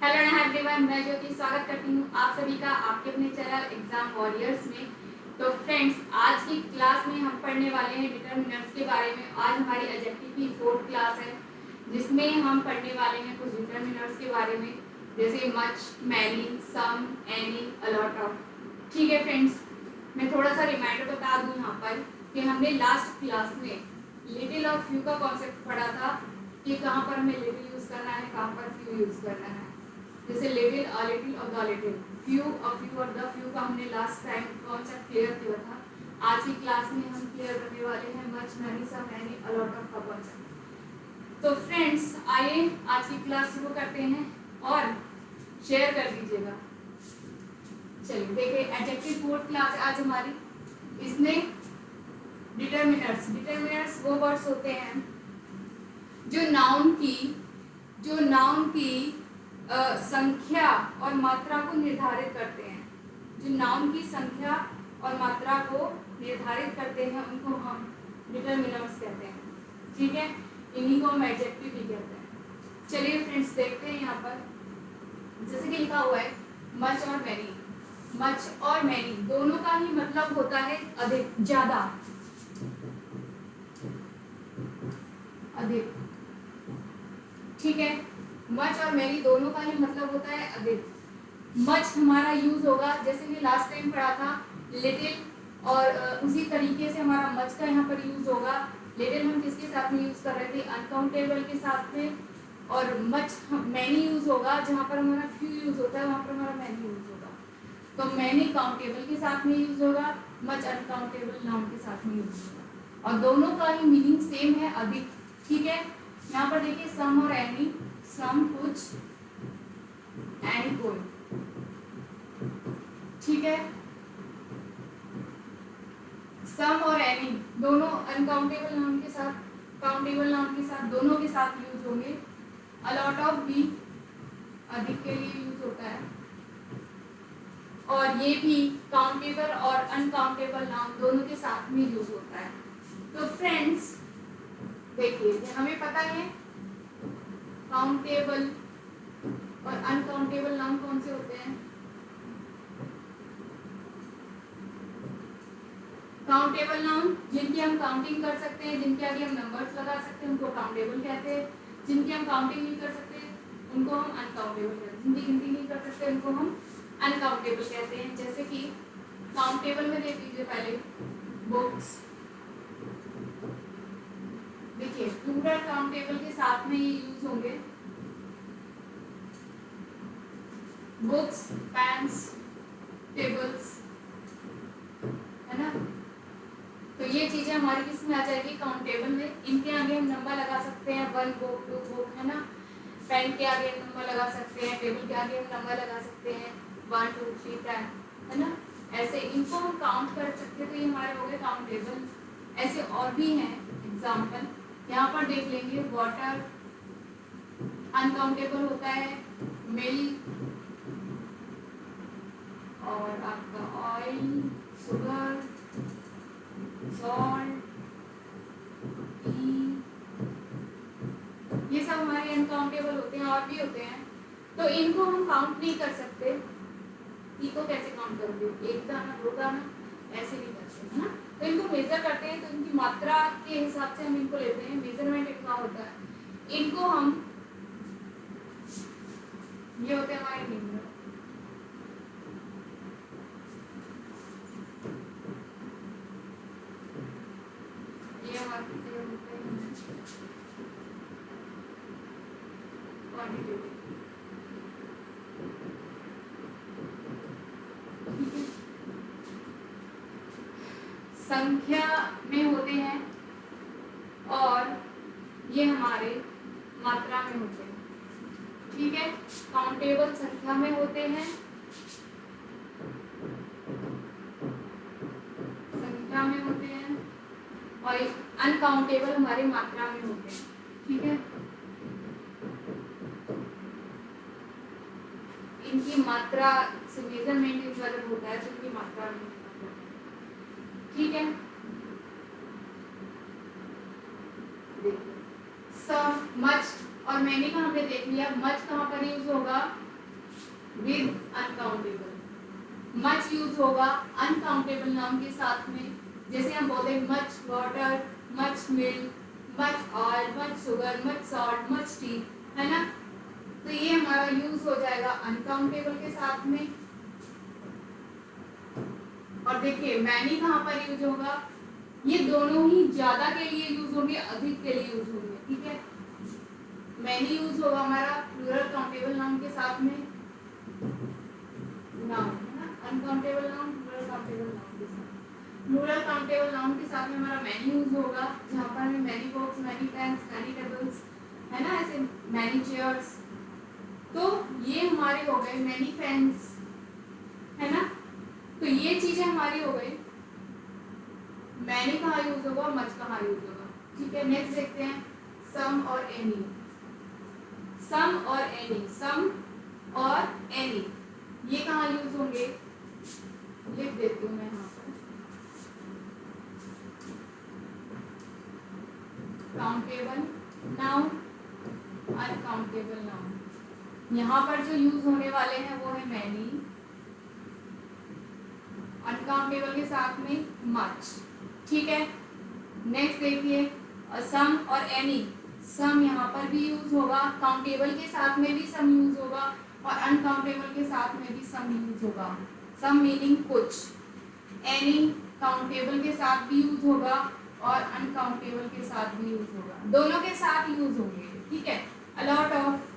Hello everyone, मैं ज्योति स्वागत करती हूँ आप सभी का आपके अपने चैनल एग्जाम वॉरियर्स में। तो फ्रेंड्स, आज की क्लास में हम पढ़ने वाले हैं डिटरमिनर्स के बारे में। आज हमारी एडजेक्टिव की 4th क्लास है, जिसमें हम पढ़ने वाले हैं कुछ डिटरमिनर्स के बारे में, जैसे much, many, some, any, a lot of. ठीक है फ्रेंड्स, मैं थोड़ा सा रिमाइंडर बता दूँ यहाँ पर कि हमने लास्ट क्लास में लिटिल और फ्यू का कॉन्सेप्ट पढ़ा था कि कहाँ पर हमें लिटिल यूज़ करना है, कहाँ पर फ्यू यूज़ करना है। जैसे लिटिल, अ लिटिल और द लिटिल, फ्यू और द फ्यू का हमने लास्ट टाइम कॉन्सेप्ट क्लियर किया था। आज की क्लास में हम क्लियर करने वाले हैं much, many, some, any, a lot of का कॉन्सेप्ट। तो फ्रेंड्स, आइए आज की क्लास शुरू करते हैं और शेयर कर दीजिएगा। चलिए देखिए, एडजेक्टिव 4th क्लास है आज हमारी। इसमें डिटरमिनर्स वो वर्ड्स होते हैं जो नाउन की संख्या और मात्रा को निर्धारित करते हैं। जो नाउन की संख्या और मात्रा को निर्धारित करते हैं उनको हम डिटरमिनर्स कहते हैं। ठीक है, इन्हीं को हम एडजेक्टिव भी कहते हैं। चलिए फ्रेंड्स, देखते हैं यहाँ पर जैसे कि लिखा हुआ है मच और मैनी। मच और मैनी दोनों का ही मतलब होता है अधिक, ज्यादा, अधिक। ठीक है, मच और मैनी दोनों का ही मतलब होता है अधिक। मच हमारा यूज होगा, जैसे कि लास्ट टाइम पढ़ा था लिटिल, और उसी तरीके से हमारा मच का यहाँ पर यूज होगा। लिटिल हम किसके साथ में यूज कर रहे थे, अनकाउंटेबल के साथ में, और मच मैनी यूज होगा जहाँ पर हमारा फ्यू यूज होता है, वहाँ पर हमारा मैनी यूज होगा। तो मैनी काउंटेबल के साथ में यूज होगा, मच अनकाउंटेबल नाउन के साथ में यूज होगा, और दोनों का ही मीनिंग सेम है, अधिक। ठीक है, यहाँ पर देखिए सम और एनी, सम कुछ, एनी कोई। ठीक है, सम और एनी दोनों अनकाउंटेबल नाउन के साथ, काउंटेबल नाउन के साथ, दोनों के साथ यूज होंगे। अलॉट ऑफ भी अधिक के लिए यूज होता है, और ये भी काउंटेबल और अनकाउंटेबल नाउन दोनों के साथ में यूज होता है। तो फ्रेंड्स देखिए, हमें पता है काउंटेबल और अनकाउंटेबल नाउन कौन से होते हैं। काउंटेबल नाउन जिनकी हम काउंटिंग कर सकते हैं, जिनके आगे हम नंबर्स लगा सकते हैं, उनको काउंटेबल कहते हैं। जिनकी हम काउंटिंग नहीं कर सकते उनको हम अनकाउंटेबल कहते हैं। जिनकी गिनती नहीं कर सकते उनको हम अनकाउंटेबल कहते हैं। जैसे कि काउंटेबल में देख लीजिए पहले बुक्स। देखिए, प्लूरल काउंटेबल के साथ में ये यूज होंगे, बुक्स, पेन्स, टेबल्स, है ना। तो ये चीजें हमारी किस में आ जाएगी, काउंटेबल में। इनके आगे हम नंबर लगा सकते हैं, 1 बुक, 2 बुक, है ना। पेन के आगे हम नंबर लगा सकते हैं, टेबल के आगे हम नंबर लगा सकते हैं, 1 2 3 10, है ना। ऐसे इनको हम काउंट कर सकते हैं, तो ये हमारे हो गए काउंटेबल। ऐसे और भी हैं एग्जाम्पल, यहाँ पर देख लेंगे। वाटर अनकाउंटेबल होता है, मिल्क, और आपका ऑयल, शुगर, सॉल्ट, ये सब हमारे अनकाउंटेबल होते हैं। और भी होते हैं, तो इनको हम काउंट नहीं कर सकते। इनको कैसे काउंट करोगे, 1 दाना 2 दाना, ऐसे नहीं करते, है ना। तो इनको मेजर करते हैं, तो इनकी मात्रा के हिसाब से हम इनको लेते हैं, मेजरमेंट इतना होता है। इनको हम, ये होते हैं हमारे निम्न, ये हमारे होते हैं क्वांटिटेटिव। संख्या में होते हैं, और ये हमारे मात्रा में होते हैं। ठीक है, काउंटेबल संख्या में होते हैं, संख्या में होते हैं, और अनकाउंटेबल हमारे मात्रा में होते हैं। ठीक है, इनकी मात्रा से मेजरमेंट इस वजह होता है, तो इनकी मात्रा में होता है। ठीक है, सम, मच और मैनी का हमने देख लिया। मच कहाँ पर यूज होगा, विद अनकाउंटेबल। मच यूज होगा अनकाउंटेबल नाउन के साथ में, जैसे हम बोलते हैं much water, much milk, much oil, much sugar, much salt, much T, है ना। तो ये हमारा यूज हो जाएगा अनकाउंटेबल के साथ में। और देखिए मैनी कहाँ पर यूज होगा, ये दोनों ही ज्यादा के लिए यूज होंगे, अधिक के लिए यूज होंगे, ठीक है। मैनी यूज होगा हमारा प्लूरल काउंटेबल नाउन के साथ में, नाउन है ना, uncountable noun plural countable noun के साथ। प्लूरल काउंटेबल नाउन के साथ में हमारा मैनी यूज होगा, जहाँ पर हमें many books, many pens, many tables, है ना, ऐसे मैनी चेयर्स। तो ये हमारे हो गए मैनी फैंस, है ना। तो ये चीजें हमारी हो गई। मैनी कहाँ यूज होगा, मच कहाँ यूज होगा, ठीक है। नेक्स्ट देखते हैं सम और एनी। सम और एनी, सम और एनी ये कहाँ यूज होंगे, लिख देती हूँ मैं यहाँ पर। Countable noun, uncountable noun. यहाँ पर जो यूज होने वाले हैं वो है मैनी, अनकाउंटेबल के साथ में मच, ठीक है। नेक्स्ट देखिए सम और एनी। सम यहाँ पर भी यूज होगा, काउंटेबल के साथ में भी सम यूज होगा और अनकाउंटेबल के साथ में भी सम यूज होगा। सम मीनिंग कुछ, एनी काउंटेबल के साथ भी यूज होगा और अनकाउंटेबल के साथ भी यूज होगा, दोनों के साथ यूज होंगे, ठीक है। अ लॉट ऑफ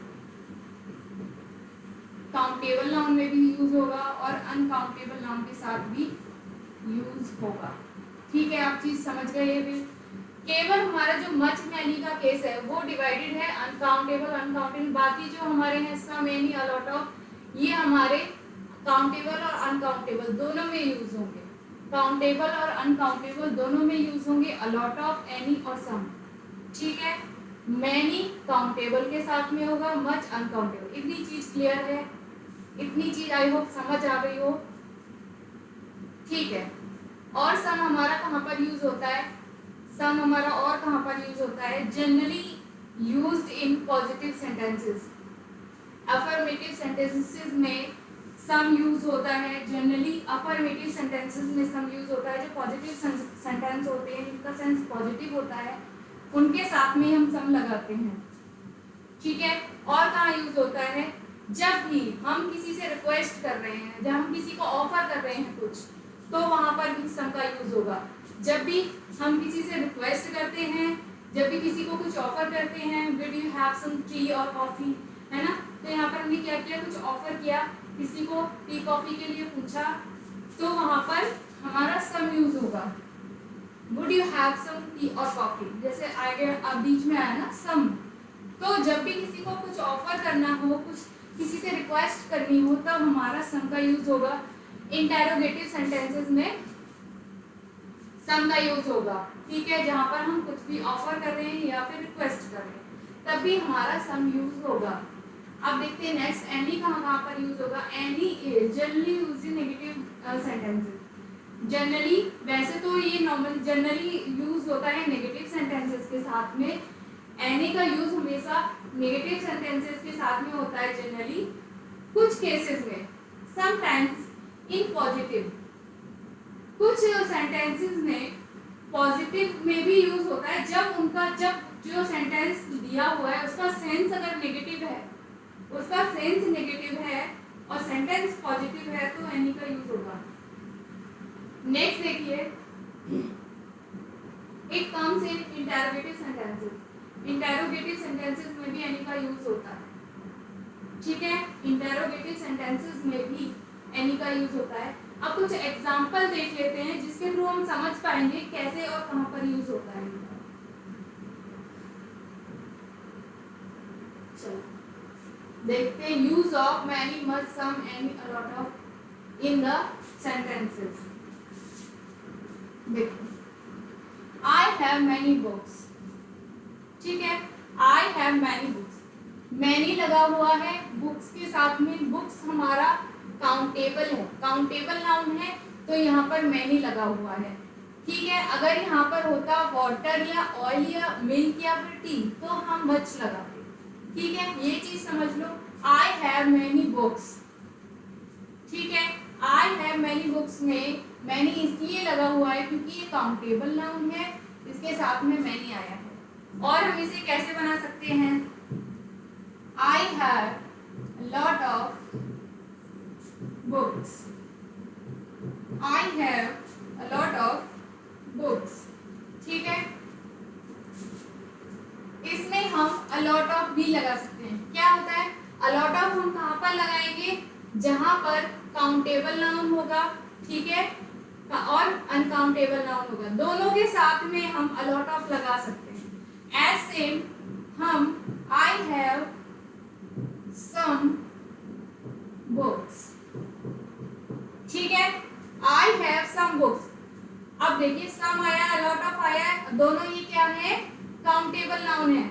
काउंटेबल नाउन में भी यूज होगा और अनकाउंटेबल नाउन के साथ भी यूज होगा, ठीक है। आप चीज समझ गए ये भी। केवल हमारा जो मच मैनी का केस है वो डिवाइडेड है अनकाउंटेबल अनकाउंटेबल, बाकी जो हमारे हैं some any a lot of, ये हमारे काउंटेबल और अनकाउंटेबल दोनों में यूज होंगे। काउंटेबल और अनकाउंटेबल दोनों में यूज होंगे, अ लॉट ऑफ, एनी और सम, ठीक है। मैनी काउंटेबल के साथ में होगा, मच अनकाउंटेबल। इतनी चीज क्लियर है, इतनी चीज आई होप समझ आ गई हो, ठीक है। और सम हमारा कहाँ पर यूज होता है, सम हमारा और कहाँ पर यूज होता है, generally used in positive sentences. Affirmative sentences में सम यूज होता है, जनरली अफर्मेटिव सेंटेंसेस में सम यूज होता है। जो पॉजिटिव सेंटेंस होते हैं जिनका सेंस पॉजिटिव होता है उनके साथ में हम सम लगाते हैं, ठीक है। और कहाँ यूज होता है, जब भी हम किसी से रिक्वेस्ट कर रहे हैं, जब हम किसी को ऑफर कर रहे हैं कुछ, तो वहां पर भी सम का यूज होगा। जब भी हम किसी से रिक्वेस्ट करते हैं, जब भी किसी को कुछ ऑफर करते हैं, विड यू हैव सम टी और कॉफी, है ना, तो यहाँ पर हमने क्या किया, कुछ ऑफर किया, किसी को टी कॉफी के लिए पूछा, तो वहां पर हमारा सम यूज होगा। Would you have some tea और कॉफी, जैसे आगे अब बीच में आया ना सम। तो जब भी किसी को कुछ ऑफर करना हो, कुछ किसी से रिक्वेस्ट करनी हो, तब हमारा सम का यूज होगा। इंटेरोगेटिव सेंटेंसेस में सम का यूज होगा, ठीक है, जहां पर हम कुछ भी ऑफर कर रहे हैं या फिर रिक्वेस्ट कर रहे हैं, तब भी हमारा सम यूज होगा। अब देखते हैं नेक्स्ट एनी कहाँ पर यूज होगा। Any is generally used in negative sentences. Generally, वैसे तो ये नॉर्मली जनरली यूज होता है नेगेटिव सेंटेंसेस के साथ में। एनी का यूज हमेशा नेगेटिव सेंटेंसेस के साथ में होता है जनरली। कुछ केसेस में, समटाइम्स इन पॉजिटिव, कुछ सेंटेंसेस में पॉजिटिव में भी यूज होता है। जब जो सेंटेंस दिया हुआ है उसका सेंस अगर नेगेटिव है, उसका सेंस नेगेटिव है और सेंटेंस पॉजिटिव है, तो एनी का यूज होगा। नेक्स्ट देखिए, it comes in interrogative sentences. Interrogative sentences में भी एनी का यूज होता है, ठीक है। इंटेरोगेटिव सेंटेंसेस में भी एनी का यूज होता है। अब कुछ एग्जाम्पल देख लेते हैं जिसके थ्रू हम समझ पाएंगे कैसे और कहां पर यूज होता है। चलो देखते हैं use of many, much, some, any, a lot of in the sentences. देखो, आई हैव मैनी बुक्स, ठीक है। I have many books, many लगा हुआ है बुक्स के साथ में। बुक्स हमारा काउंटेबल है, काउंटेबल नाउन है, तो यहाँ पर मैनी लगा हुआ है, ठीक है। अगर यहाँ पर होता वाटर या ऑयल या मिल्क या फिर टी, तो हम मच लगाते, ठीक है। ये चीज समझ लो, आई हैव मैनी बुक्स, ठीक है। आई हैव मैनी बुक्स में मैनी इसलिए लगा हुआ है क्योंकि ये काउंटेबल नाउन है, इसके साथ में मैनी आया है। और हम इसे कैसे बना सकते हैं? I have lot of books, I have a lot of books. ठीक है, इसमें हम a lot of भी लगा सकते हैं। क्या होता है a lot of? हम कहाँ पर लगाएंगे? जहां पर काउंटेबल नाउन होगा, ठीक है, और अनकाउंटेबल नाउन होगा, दोनों के साथ में हम a lot of लगा सकते हैं। एज सेम हम I have some books, ठीक है, I have some books। अब देखिए some आया, a lot of आया, दोनों ये क्या है? काउंटेबल नाउन है।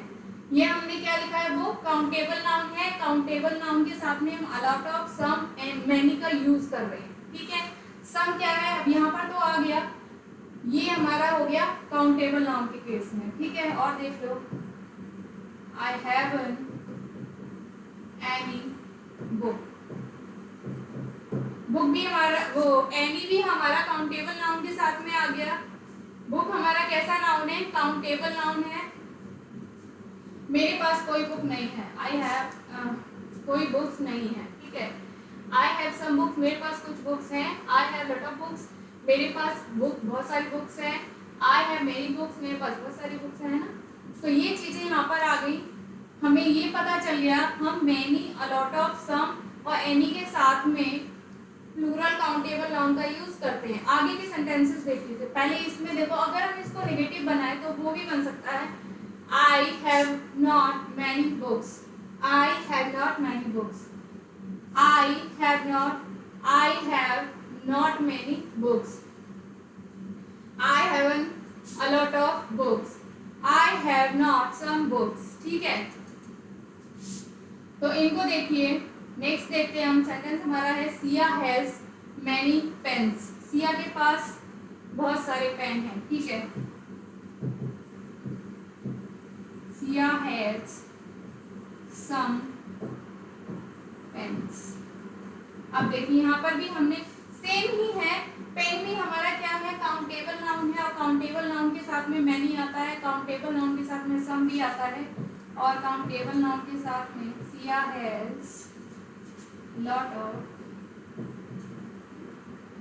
ये हमने क्या लिखा है? वो काउंटेबल नाउन है। काउंटेबल नाउन के साथ में हम a lot of, some and many का यूज कर रहे हैं। ठीक है, some क्या है? अब यहाँ पर तो आ गया, ये हमारा हो गया काउंटेबल नाउन के केस में। ठीक है, और देख लो, I haven't any book। Book भी हमारा, वो एनी भी हमारा काउंटेबल नाउन के साथ में आ गया। बुक हमारा कैसा नाउन है? काउंटेबल नाउन है। मेरे पास कोई बुक नहीं है, आई हैव कोई बुक्स नहीं है। ठीक है, आई हैव सम बुक्स, मेरे पास कुछ बुक्स हैं। I have lot of books, मेरे पास बुक बहुत सारी बुक्स हैं। आई हैव मेनी बुक्स, मेरे पास बहुत सारी बुक्स हैं ना। तो ये चीजें यहाँ पर आ गई, हमें ये पता चल गया हम many, a lot of, some और एनी के साथ में प्लूरल काउंटेबल नाउन का यूज करते हैं। आगे के सेंटेंसेस देख लीजिए। पहले इसमें देखो, अगर हम इसको नेगेटिव बनाए तो वो भी बन सकता है, I have not many books, I have not many books, I have not many books, I haven't a lot of books, I have not some books. ठीक है, तो इनको देखिए। नेक्स्ट देखते हैं हम, सेंटेंस हमारा है Siya has many pens. Siya के पास बहुत सारे पेन हैं। ठीक है, सिया हैज सम पेन्स। अब देखिए यहाँ पर भी हमने सेम ही है, पेन भी हमारा क्या है? काउंटेबल नाउन है, और काउंटेबल नाउन के साथ में मैनी आता है, काउंटेबल नाउन के साथ में सम भी आता है, और काउंटेबल नाउन के साथ में Siya has lot of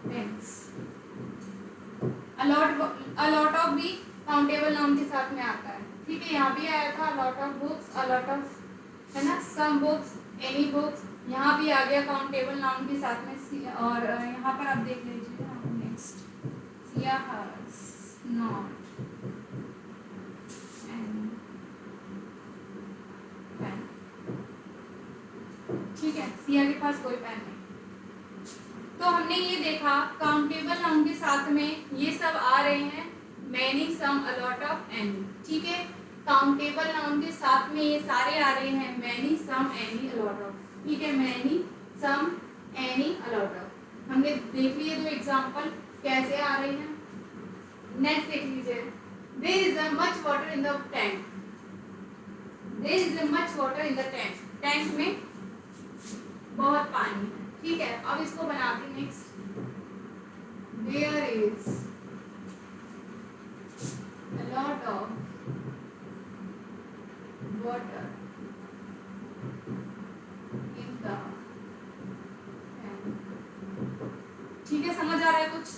pens। a lot of भी काउंटेबल नाउन के साथ में आता है। ठीक है, यहाँ भी आया था lot of books, a lot of, है ना, some books, any books, यहाँ भी आ गया काउंटेबल नाउन के साथ में। और यहाँ पर आप देख लीजिए next, Siya has not any pen। ठीक है, सिया के पास कोई पेन नहीं। तो हमने ये देखा काउंटेबल नाउन के साथ में ये सब आ रहे हैं, many, some, a lot of, any. ठीक है, काउंटेबल नाउन के साथ में ये सारे आ रहे हैं, many, some, any, a lot of. ठीक है, many, some, any, a lot of. हमने देख लिए दो एग्जांपल कैसे आ रहे हैं। नेक्स्ट देख लीजिए, there is a much water in the tank. There is a much water in the tank, tank में बहुत पानी है। ठीक है, अब इसको बनाते हैं। Next, there is a lot of water in the tank. ठीक है, समझ आ रहा है कुछ?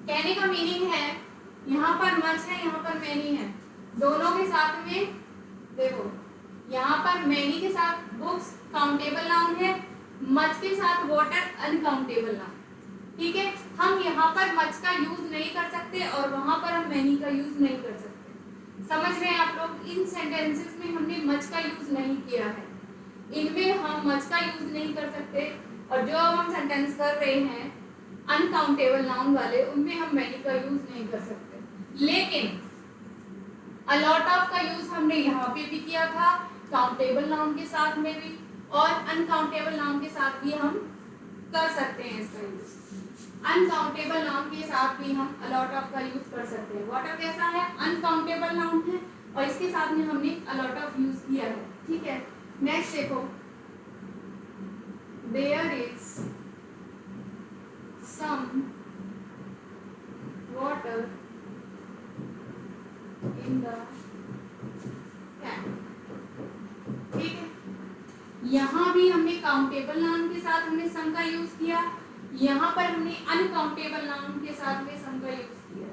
कहने का मीनिंग है, यहाँ पर मच है, यहाँ पर मैनी है, दोनों के साथ में देखो, यहाँ पर मैनी के साथ बुक्स काउंटेबल नाउन है, मच के साथ वाटर अनकाउंटेबल नाउन। ठीक है, हम यहाँ पर मच का यूज नहीं कर सकते और वहां पर हम मैनी का यूज नहीं कर सकते। समझ रहे हैं आप लोग? इन सेंटेंसेस में हमने मच का यूज नहीं किया है, इनमें हम मच का यूज नहीं कर सकते, और जो हम सेंटेंस कर रहे हैं अनकाउंटेबल नाउन वाले, उनमें हम मैनी का यूज नहीं कर सकते। लेकिन अ लॉट ऑफ का यूज हमने यहाँ पे भी किया था, काउंटेबल नाउन के साथ में भी, और अनकाउंटेबल नाउन के साथ भी हम कर सकते हैं इसका यूज। अनकाउंटेबल नाउन के साथ भी हम अ लॉट ऑफ का यूज कर सकते हैं। वाटर कैसा है? अनकाउंटेबल नाउन है, और इसके साथ में हमने अ लॉट ऑफ यूज किया है। ठीक है, नेक्स्ट देखो, there is some water in the can. ठीक है, यहाँ भी हमने काउंटेबल नाउन के साथ हमने सम का यूज किया, यहाँ पर हमने अनकाउंटेबल नाउन के साथ में सम का यूज किया।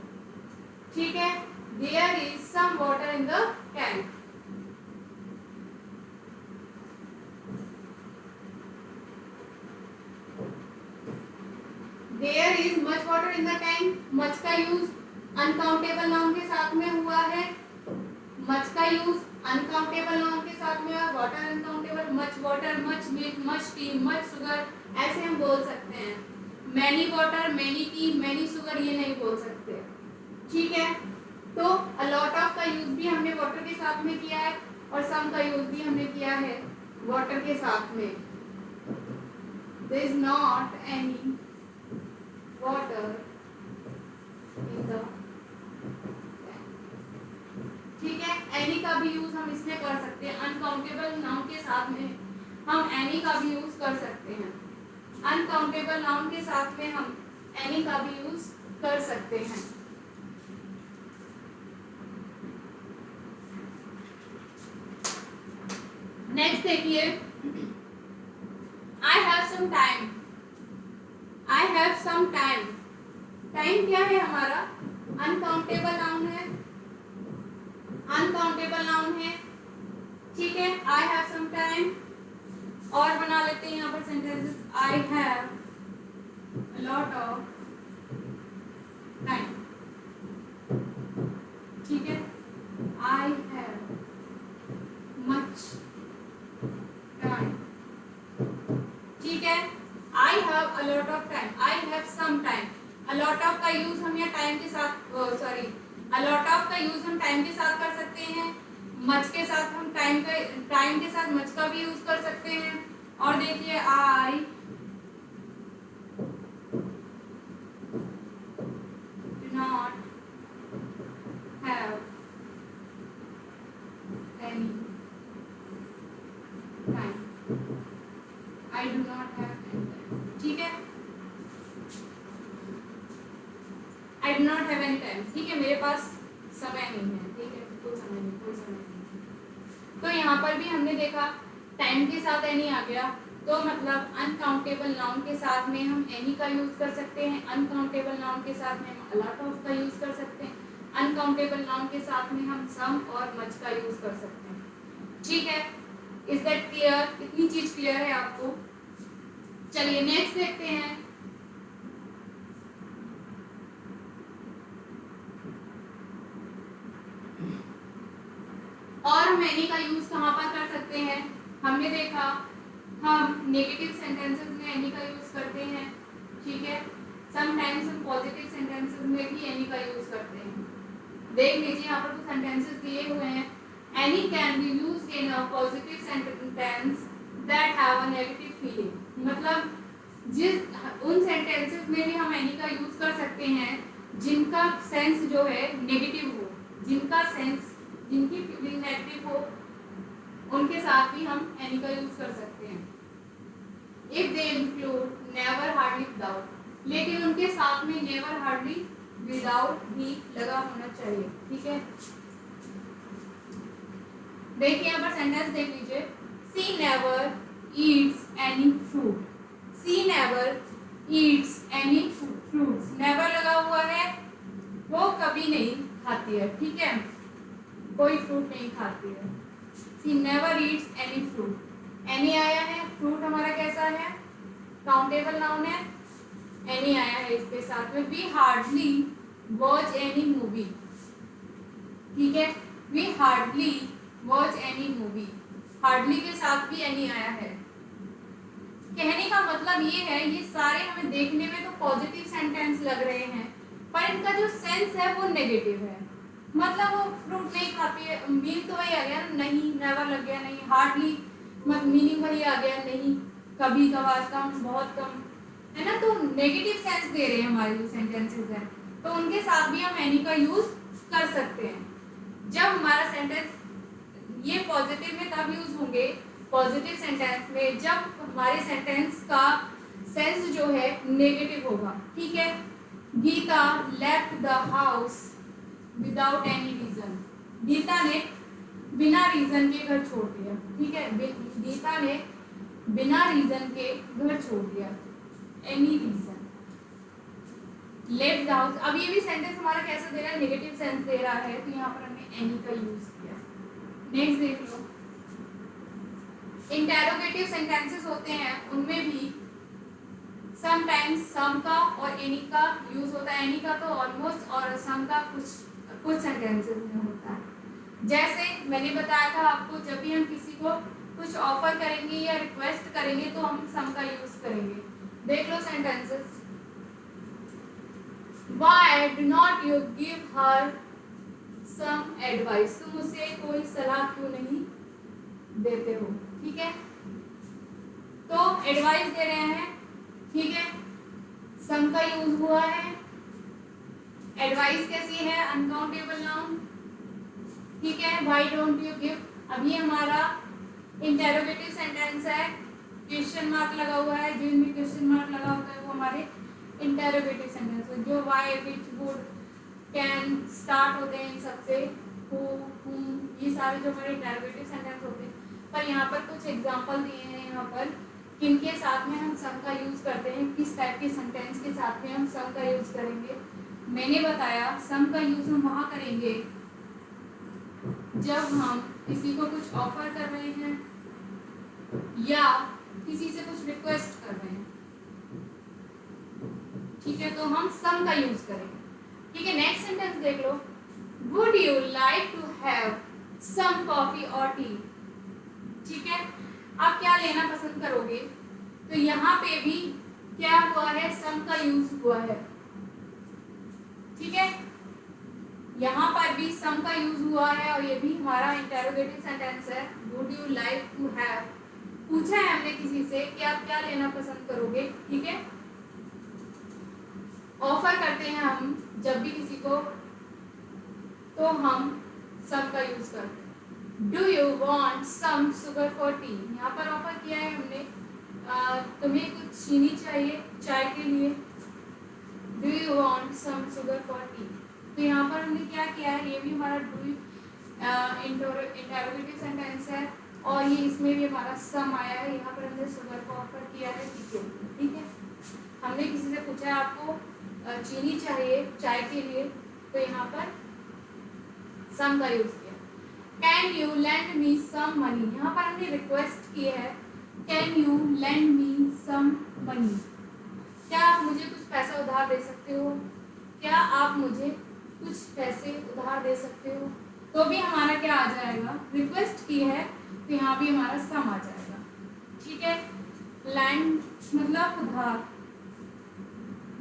ठीक है, there is some water in the can. There is much water in the tank. Much का यूज अनकाउंटेबल नाउन के साथ में हुआ है, मच का यूज अनकाउंटेबल नाउन के साथ में हुआ, water uncountable, much water, much milk, much T, much sugar, ऐसे हम बोल सकते हैं। Many water, many T, many sugar ये नहीं बोल सकते। ठीक है, तो अ लॉट ऑफ का यूज भी हमने वाटर के साथ में किया है और सम का यूज भी हमने किया है वाटर के साथ में। There is not any water in the tank। ठीक है, एनी का भी यूज हम इसमें कर सकते हैं, अनकाउंटेबल नाउन के साथ में हम एनी का भी यूज कर सकते हैं। अनकाउंटेबल नाउन के साथ में हम एनी का भी यूज कर सकते हैं। नेक्स्ट देखिए, I have some time. I have some time। Time क्या है हमारा? अनकाउंटेबल नाउन है, अनकाउंटेबल नाउन है। ठीक है, I have some time। और बना लेते हैं यहाँ पर sentences. I have a lot of time। ठीक है, I have much time। ठीक है, I have a lot of time, I have some time। a lot of का यूज हम यहाँ टाइम के साथ a lot of का यूज हम टाइम के साथ कर सकते हैं, much के साथ हम टाइम के साथ much का भी यूज कर सकते हैं। और देखिए, I do not have any time। I do not have any time। ठीक है, I do not have any time। ठीक है, मेरे पास समय नहीं है। ठीक है, कोई समय नहीं। तो यहाँ पर भी हमने देखा टाइम के साथ एनी आ गया, तो मतलब अनकाउंटेबल नाउन के साथ में हम एनी का यूज कर सकते हैं, अनकाउंटेबल नाउन के साथ में हम अ लॉट ऑफ का यूज कर सकते हैं, अनकाउंटेबल नाउन के साथ में हम सम और मच का यूज कर सकते हैं। ठीक है, इज दैट क्लियर? इतनी चीज क्लियर है आपको? चलिए नेक्स्ट देखते हैं। और हम एनी का यूज कहाँ पर कर सकते हैं? हमने देखा हम नेगेटिव सेंटेंसेस में एनी का यूज करते हैं। ठीक है, समटाइम्स हम पॉजिटिव सेंटेंसेस में भी एनी का यूज करते हैं। देख लीजिए, यहाँ पर कुछ सेंटेंसेस दिए हुए हैं। Any can be used in a positive sentence that have a negative feeling. मतलब उन सेंटेंसेस में भी हम एनी का यूज कर सकते हैं जिनका सेंस जो है नेगेटिव हो, जिनकी फीलिंग नेगेटिव हो, उनके साथ भी हम एनी का यूज कर सकते हैं। If they include never, hardly, without. लेकिन उनके साथ में नेवर, हार्डली, विदाउट भी लगा होना चाहिए। ठीक है, देखिए यहाँ पर सेंटेंस देख लीजिए। She never eats any fruit. She never eats any fruits. Never लगा हुआ है, वो कभी नहीं खाती है। ठीक है, कोई फ्रूट नहीं खाती है। She never eats any fruit. Any आया है, फ्रूट हमारा कैसा है? काउंटेबल नाउन है, एनी आया है इसके साथ में। We hardly watch any movie. ठीक है, we hardly watch any movie. Hardly के साथ भी एनी आया है। कहने का मतलब ये है, ये सारे हमें देखने में तो पॉजिटिव सेंटेंस लग रहे हैं, पर इनका जो सेंस है वो नेगेटिव है। मतलब वो फ्रूट नहीं खाती है, मीनिंग तो वही आ गया नहीं, नेवर लग गया नहीं, हार्डली मीनिंग वही आ गया नहीं, कभी कभार, कम, बहुत कम, है ना। तो नेगेटिव सेंस दे रहे हैं हमारे जो सेंटेंसेस हैं, तो उनके साथ भी हम एनी का यूज कर सकते हैं। जब हमारा सेंटेंस ये पॉजिटिव में तब यूज होंगे पॉजिटिव सेंटेंस में जब हमारे सेंटेंस का सेंस जो है नेगेटिव होगा। ठीक है, Geeta left the house without any reason. Geeta ने बिना रीजन के घर छोड़ दिया। ठीक है, गीता ने बिना रीजन के घर छोड़ दिया, any reason. Left the house, अब ये भी सेंटेंस हमारा कैसा दे रहा है, नेगेटिव सेंस दे रहा है, तो यहाँ पर हमने एनी का यूज किया। नेक्स्ट देख लो, इंटेरोगेटिव सेंटेंसेस होते हैं, उनमें भी समटाइम्स सम का और एनी का यूज होता है। एनी का तो ऑलमोस्ट और सम का कुछ सेंटेंसेस में होता है। जैसे मैंने बताया था आपको, जब भी हम किसी को कुछ ऑफर करेंगे या रिक्वेस्ट करेंगे तो हम सम का यूज करेंगे। देख लो sentences, Why do not you give her some advice? तुम उसे कोई सलाह क्यों नहीं देते हो? ठीक है, तो एडवाइस दे रहे हैं। ठीक है, सम का यूज हुआ है। एडवाइस कैसी है, अनकाउंटेबल नाउन। ठीक है, Why don't you give, अभी हमारा इंटेरोगेटिव सेंटेंस है, क्वेश्चन मार्क लगा हुआ है, जो इनमें क्वेश्चन मार्क लगा होता है वो हमारे इंटेरोगेटिव सेंटेंस। जो why, which, would, can start होते हैं इन सबसे, हु, हुम, ये सारे जो हमारे इंटेरोगेटिव सेंटेंस होते हैं। पर यहाँ पर कुछ एग्जांपल दिए हैं, यहाँ पर किनके साथ में हम सम का यूज करते हैं, किस टाइप के सेंटेंस के साथ में हम सम का यूज करेंगे। मैंने बताया सम का यूज हम वहाँ करेंगे जब हम किसी को कुछ ऑफर कर रहे हैं या किसी से कुछ रिक्वेस्ट कर रहे हैं। ठीक है, तो हम सम का यूज करेंगे। ठीक है, नेक्स्ट सेंटेंस देख लो, would you like to have some coffee और टी। ठीक है, आप क्या लेना पसंद करोगे, तो यहाँ पे भी क्या हुआ है, सम का यूज हुआ है। ठीक है, यहाँ पर भी सम का यूज हुआ है और ये भी हमारा इंटेरोगेटिव सेंटेंस है। Would you like to have, पूछा है हमने किसी से कि आप क्या लेना पसंद करोगे। ठीक है, ऑफर करते हैं हम जब भी किसी को, तो हम सम का यूज करते हैं। Do you want some sugar for tea, यहाँ पर ऑफर किया है हमने, तुम्हें कुछ चीनी चाहिए चाय के लिए। Do you want some sugar for tea, तो यहाँ पर हमने क्या किया है, ये भी हमारा डू इंटेरोगेटिव सेंटेंस है और ये इसमें भी हमारा सम आया है। यहाँ पर हमने शुगर को ऑफर किया है। ठीक है, हमने किसी से पूछा है आपको चीनी चाहिए चाय के लिए, तो यहाँ पर सम का यूज किया। Can you lend me some money, यहाँ पर हमने रिक्वेस्ट की है, can you lend me some money, क्या आप मुझे कुछ पैसा उधार दे सकते हो, क्या आप मुझे कुछ पैसे उधार दे सकते हो, तो भी हमारा क्या आ जाएगा, रिक्वेस्ट की है तो यहाँ भी हमारा सम आ जाएगा। ठीक है, लैंड मतलब उधार।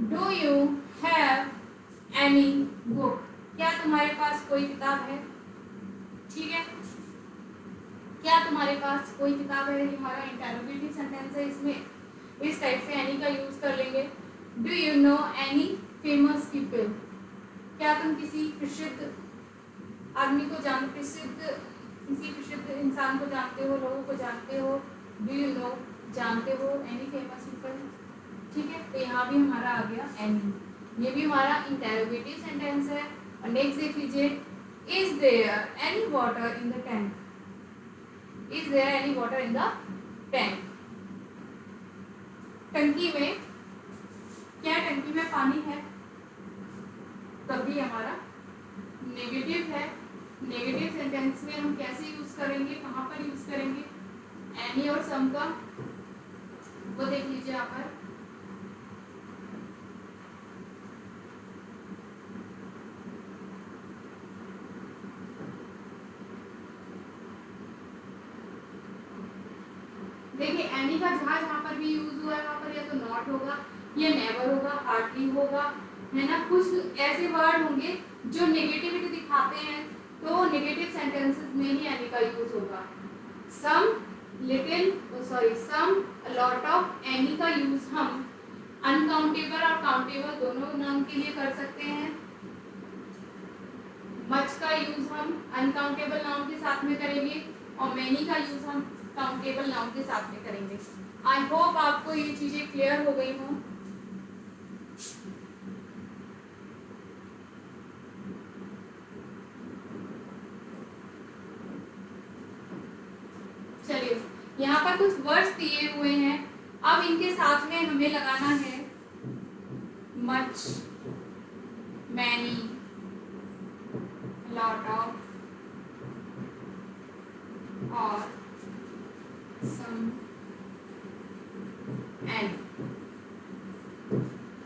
Do you have any book, क्या तुम्हारे पास कोई किताब है। ठीक है, क्या तुम्हारे पास कोई किताब है, ये हमारा इंटेरोगेटिव सेंटेंस है, इसमें इस टाइप से एनी का यूज कर लेंगे। Do you know any famous people, क्या तुम किसी प्रसिद्ध आदमी को किसी प्रसिद्ध इंसान को जानते हो, लोगों को जानते हो। डू यू नो, जानते हो, एनी फेमस पीपल। ठीक है, तो यहाँ भी हमारा आ गया एनी, ये भी हमारा इंटेरोगेटिव सेंटेंस है। और नेक्स्ट देख लीजिए, is there any water in the tank, is there any water in the tank, टंकी में, क्या टंकी में पानी है, तभी हमारा नेगेटिव है। नेगेटिव सेंटेंस में हम कैसे यूज करेंगे, कहाँ पर यूज करेंगे, एनी और सम का, वो देख लीजिए यहाँ पर। देखिए एनी का जहाँ जहाँ पर भी यूज हुआ है वहाँ पर या तो नॉट होगा या नेवर होगा, हार्डली होगा, है ना। कुछ ऐसे वर्ड होंगे जो नेगेटिविटी दिखाते हैं, तो नेगेटिव सेंटेंसेस में ही एनी का यूज होगा। Some, little, some, lot of, any का यूज हम अनकाउंटेबल और काउंटेबल दोनों नाउन के लिए कर सकते हैं। मच का यूज हम अनकाउंटेबल नाउन के साथ में करेंगे और मैनी का यूज हम काउंटेबल नाउन के साथ में करेंगे। आई होप आपको ये चीजें क्लियर हो गई हों। चलिए, यहाँ पर कुछ वर्ड्स दिए हुए हैं, अब इनके साथ में हमें लगाना है मच, मैनी, लॉट ऑफ और सम, एंड।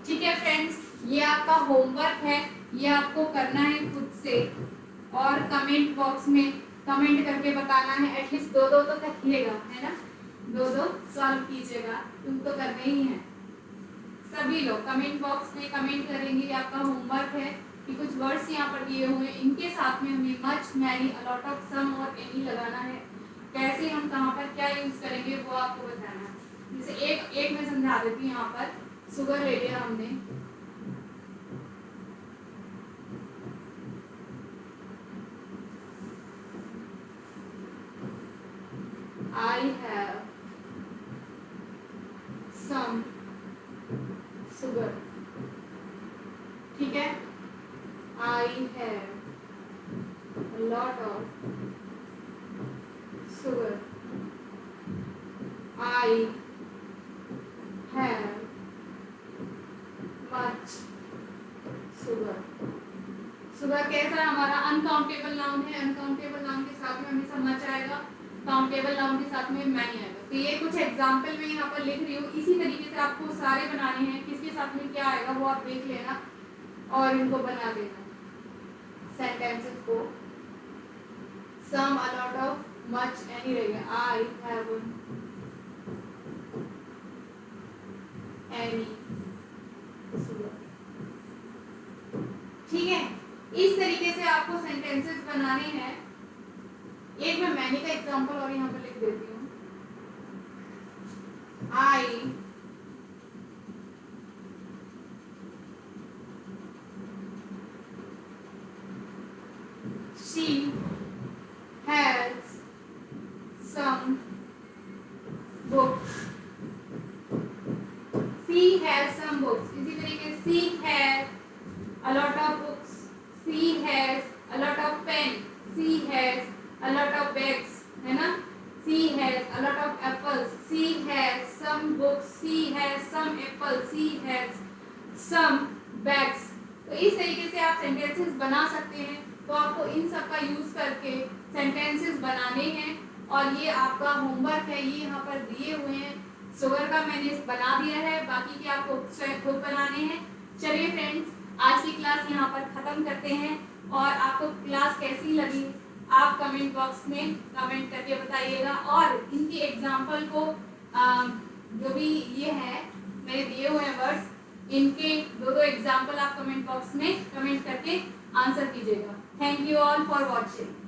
ठीक है फ्रेंड्स, ये आपका होमवर्क है, ये आपको करना है खुद से और कमेंट बॉक्स में कमेंट करके बताना है। एटलीस्ट दो तो करिएगा, है ना, दो सॉल्व कीजिएगा, तुम तो करने ही है। सभी लोग कमेंट बॉक्स में कमेंट करेंगे, आपका होमवर्क है कि कुछ वर्ड्स यहाँ पर दिए हुए हैं, इनके साथ में हमें much, many, a lot of, some और एनी लगाना है। कैसे हम कहाँ पर क्या यूज करेंगे वो आपको बताना है। जैसे एक मैं समझा देती हूँ। यहाँ पर शुगर ले लिया हमने, I have some sugar, ठीक है। I have a lot of sugar, I have much sugar। Sugar कैसा है हमारा? अनकाउंटेबल नाउन है, अनकाउंटेबल नाउन के साथ में हमेशा मच आएगा, काउंटेबल नाउन के साथ में मैनी आएगा। तो ये कुछ एग्जाम्पल मैं यहाँ पर लिख रही हूँ, इसी तरीके से आपको सारे बनाने हैं, किसके साथ में क्या आएगा वो आप देख लेना और इनको बना देना सेंटेंसेस को। Some, a lot of, much, any रहेगा। आई हैव एनी सुगर, ठीक है। इस तरीके से आपको सेंटेंसेस बनाने हैं। एक मैं मैनी का एग्जांपल और यहाँ पर लिख देती हूँ। I she has some books, she has some books. इसी तरीके she has a lot of books, she has a lot of pen, she has a lot of bags, है ना। She has a lot of apples, she has some books, she has some apples, she has some bags। तो इस तरीके से आप sentences बना सकते हैं। तो आपको इन सब का यूज करके सेंटेंसेस बनाने हैं और ये आपका होमवर्क है, ये यहाँ पर दिए हुए हैं। शुगर का मैंने बना दिया है, बाकी के आपको खुद बनाने हैं। चलिए फ्रेंड्स, आज की क्लास यहाँ पर खत्म करते हैं और आपको क्लास कैसी लगी आप कमेंट बॉक्स में कमेंट करके बताइएगा। और इनकी एग्जाम्पल को जो भी ये है मेरे दिए हुए हैं वर्ड्स, इनके दो एग्जाम्पल आप कमेंट बॉक्स में कमेंट करके आंसर कीजिएगा। Thank you all for watching.